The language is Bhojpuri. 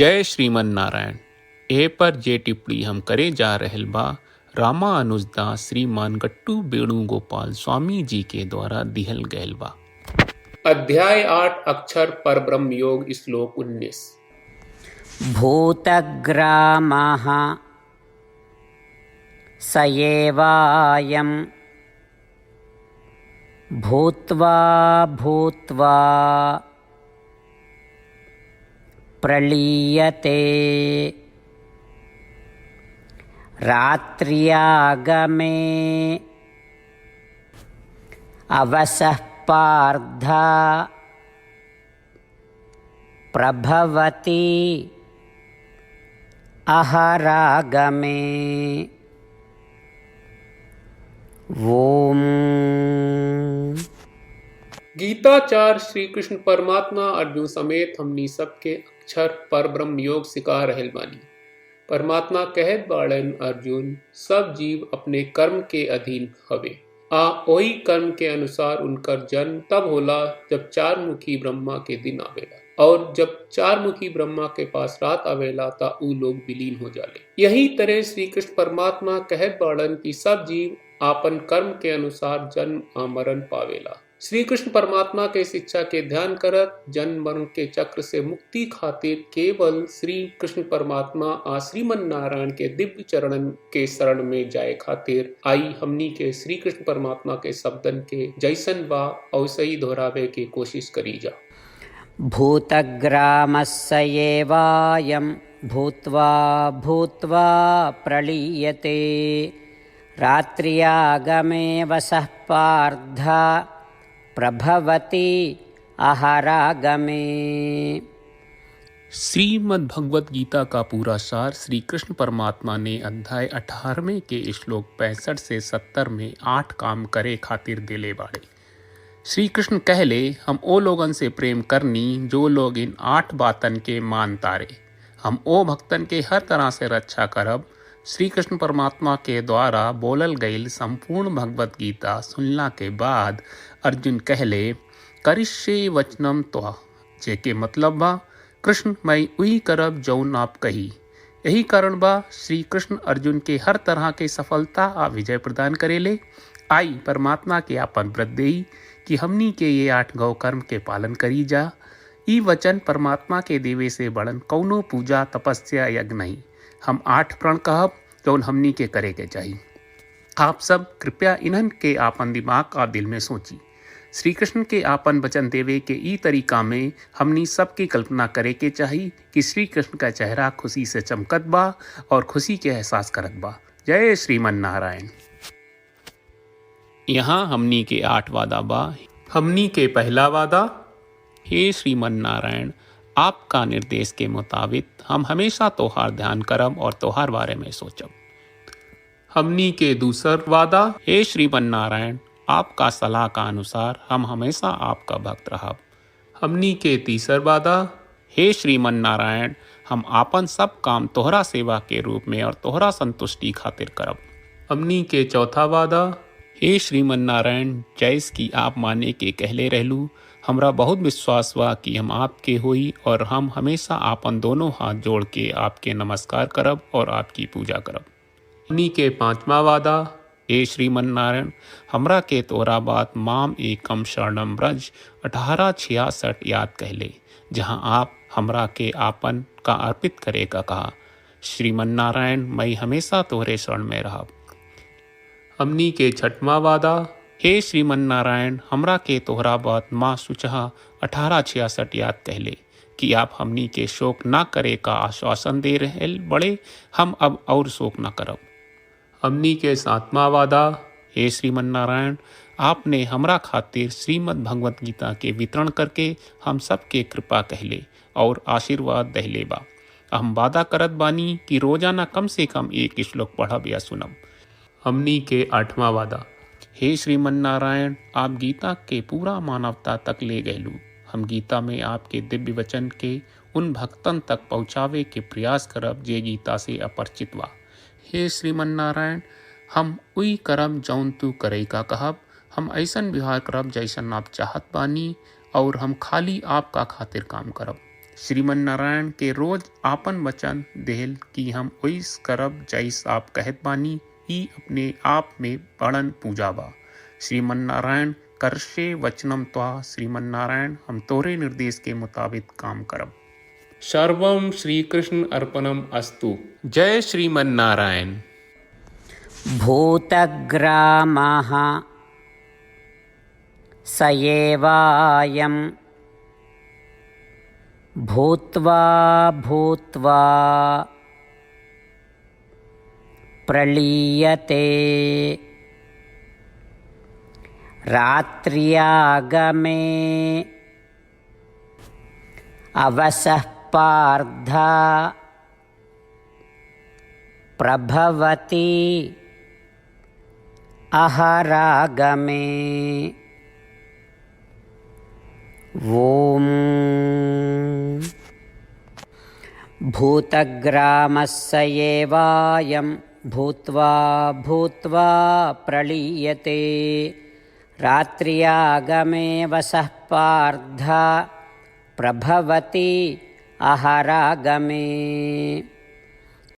जय श्रीमन नारायण। ए पर जे टिप्पणी हम करे जा रहल बा रामानुजदास श्रीमान गट्टू वेणुगोपाल स्वामी जी के द्वारा दिहल गयल बा। अध्याय 8 अक्षर परब्रह्म योग श्लोक 19। भूतग्रामः स एवायं भूत्वा भूत्वा प्रलीयते रात्र्यागमे अवसः पार्थ प्रभवति अहरागमे। ओम। गीताचार्य श्री कृष्ण परमात्मा अर्जुन समेत हमनी सबके अक्षर परब्रह्म योग सिखा रहल बानी। परमात्मा कहत बाड़न अर्जुन सब जीव अपने कर्म के अधीन हवे आ ओही कर्म के अनुसार उनकर जन्म तब होला जब चार मुखी ब्रह्मा के दिन आवेला और जब चार मुखी ब्रह्मा के पास रात आवेला ता ऊ लोग विलीन हो जाले। यही तरह श्री कृष्ण परमात्मा कहत बाड़न कि सब जीव आपन कर्म के अनुसार जन्म आ मरण पावेला। श्री कृष्ण परमात्मा के शिक्षा के ध्यान करत जन्म मरण के चक्र से मुक्ति खातिर केवल श्री कृष्ण परमात्मा आ श्रीमन नारायण के दिव्य चरणन के शरण में जाए खातिर आई हमनी के श्री कृष्ण परमात्मा के शब्दन के जैसन बा वैसे ही दोहरावे के कोशिश करी जा। भूतग्रामस्य एवायं भूत्वा भूत्वा प्रलीयते रात्र्यागमे वसः पार्थ प्रभवति अहरागमे। श्रीमद् भगवत गीता का पूरा सार श्री कृष्ण परमात्मा ने अध्याय 18वें के श्लोक 65 से 70 में 8 काम करे खातिर दिले बाड़े। श्री कृष्ण कहले हम ओ लोगन से प्रेम करनी जो लोग इन 8 बातन के मान तारे। हम ओ भक्तन के हर तरह से रक्षा करब। श्री कृष्ण परमात्मा के द्वारा बोलल गईल संपूर्ण भगवत गीता सुनला के बाद अर्जुन कहले करिष्ये वचनम त्वा, जेके मतलब बा कृष्ण मैं वही करब जौन आप कही। यही कारण बा श्री कृष्ण अर्जुन के हर तरह के सफलता आ विजय प्रदान करेले। आई परमात्मा के आपन व्रत देई कि हमनी के ये 8 गौ कर्म के पालन करी जा। ई वचन परमात्मा के देवे से बड़न कौनो पूजा तपस्या यज्ञ नहीं। हम 8 प्रण कहब जौन हमनी के करे के चाहिए। आप सब कृपया इन्हन के आपन दिमाग और दिल में सोची। श्री कृष्ण के आपन वचन देवे के ई तरीका में हमनी सबकी कल्पना करे के चाहिए कि श्री कृष्ण का चेहरा खुशी से चमकत बा और खुशी के एहसास करत बा। जय श्रीमन नारायण। यहाँ हमनी के 8 वादा बा। हमनी के पहला वादा, हे श्रीमन नारायण आपका निर्देश के मुताबिक हम हमेशा तोहार ध्यान करब और तोहार बारे में सोचब। हमनी के दूसर वादा, हे श्रीमन नारायण आपका सलाह का अनुसार हम हमेशा आपका भक्त रहब। हमनी के तीसर वादा, हे श्रीमन नारायण हम आपन सब काम तोहरा सेवा के रूप में और तोहरा संतुष्टि खातिर करब। हमनी के चौथा वादा, हे श्रीमन नारायण जैस की आप माने के कहले रहलू हमरा बहुत विश्वास बा कि हम आपके होई और हम हमेशा आपन दोनों हाथ जोड़ के आपके नमस्कार करब और आपकी पूजा करब। हमनी के 5वां वादा, हे श्रीमन नारायण हमरा के तोरा बात माम एकम शरणम ब्रज 1866 याद कहले जहाँ आप हमरा के आपन का अर्पित करे का कहा। श्रीमन नारायण मैं हमेशा तोहरे शरण में रहब। हमनी के 6वां वादा, हे श्रीमन नारायण हमरा के तोहरा बात माँ सुचहा 1866 याद कहले कि आप हमनी के शोक ना करे का आश्वासन दे रहे बड़े। हम अब और शोक ना करब। हमनी के 7वां वादा, हे श्रीमन नारायण आपने हमरा खातिर श्रीमद् भगवत गीता के वितरण करके हम सबके कृपा कहले और आशीर्वाद दहले बा। हम वादा करत बानी कि रोजाना कम से कम 1 श्लोक पढ़ब या सुनब। हमनी के 8वां वादा, हे श्रीमन नारायण आप गीता के पूरा मानवता तक ले गयलू। हम गीता में आपके दिव्य वचन के उन भक्तन तक पहुँचावे के प्रयास करब जे गीता से अपरिचित बा। हे श्रीमन नारायण हम उई करब जौन तू करे का कहब। हम ऐसन व्यवहार करब जैसन आप चाहत बानी और हम खाली आपका खातिर काम करब। श्रीमन नारायण के रोज आपन वचन देहल कि हम ओइस करब जैस आप कहत बानी, ई अपने आप में बड़न पूजा बा। श्रीमन नारायण करशे वचनम त्वा, श्रीमन नारायण हम तोरे निर्देश के मुताबिक काम करब। सर्वम श्री कृष्ण अर्पणम अस्तु। जय श्रीमन नारायण। भूतग्रामः स एवायं भूत्वा भूत्वा प्रलीयते रात्र्यागमे अवसः पार्थ प्रभवति अहरागमे। ॐ भूतग्रामस्य एवायं भूत्वा भूत्वा प्रलीयते रात्र्यागमे वसः पार्थ प्रभवति अहरागमे।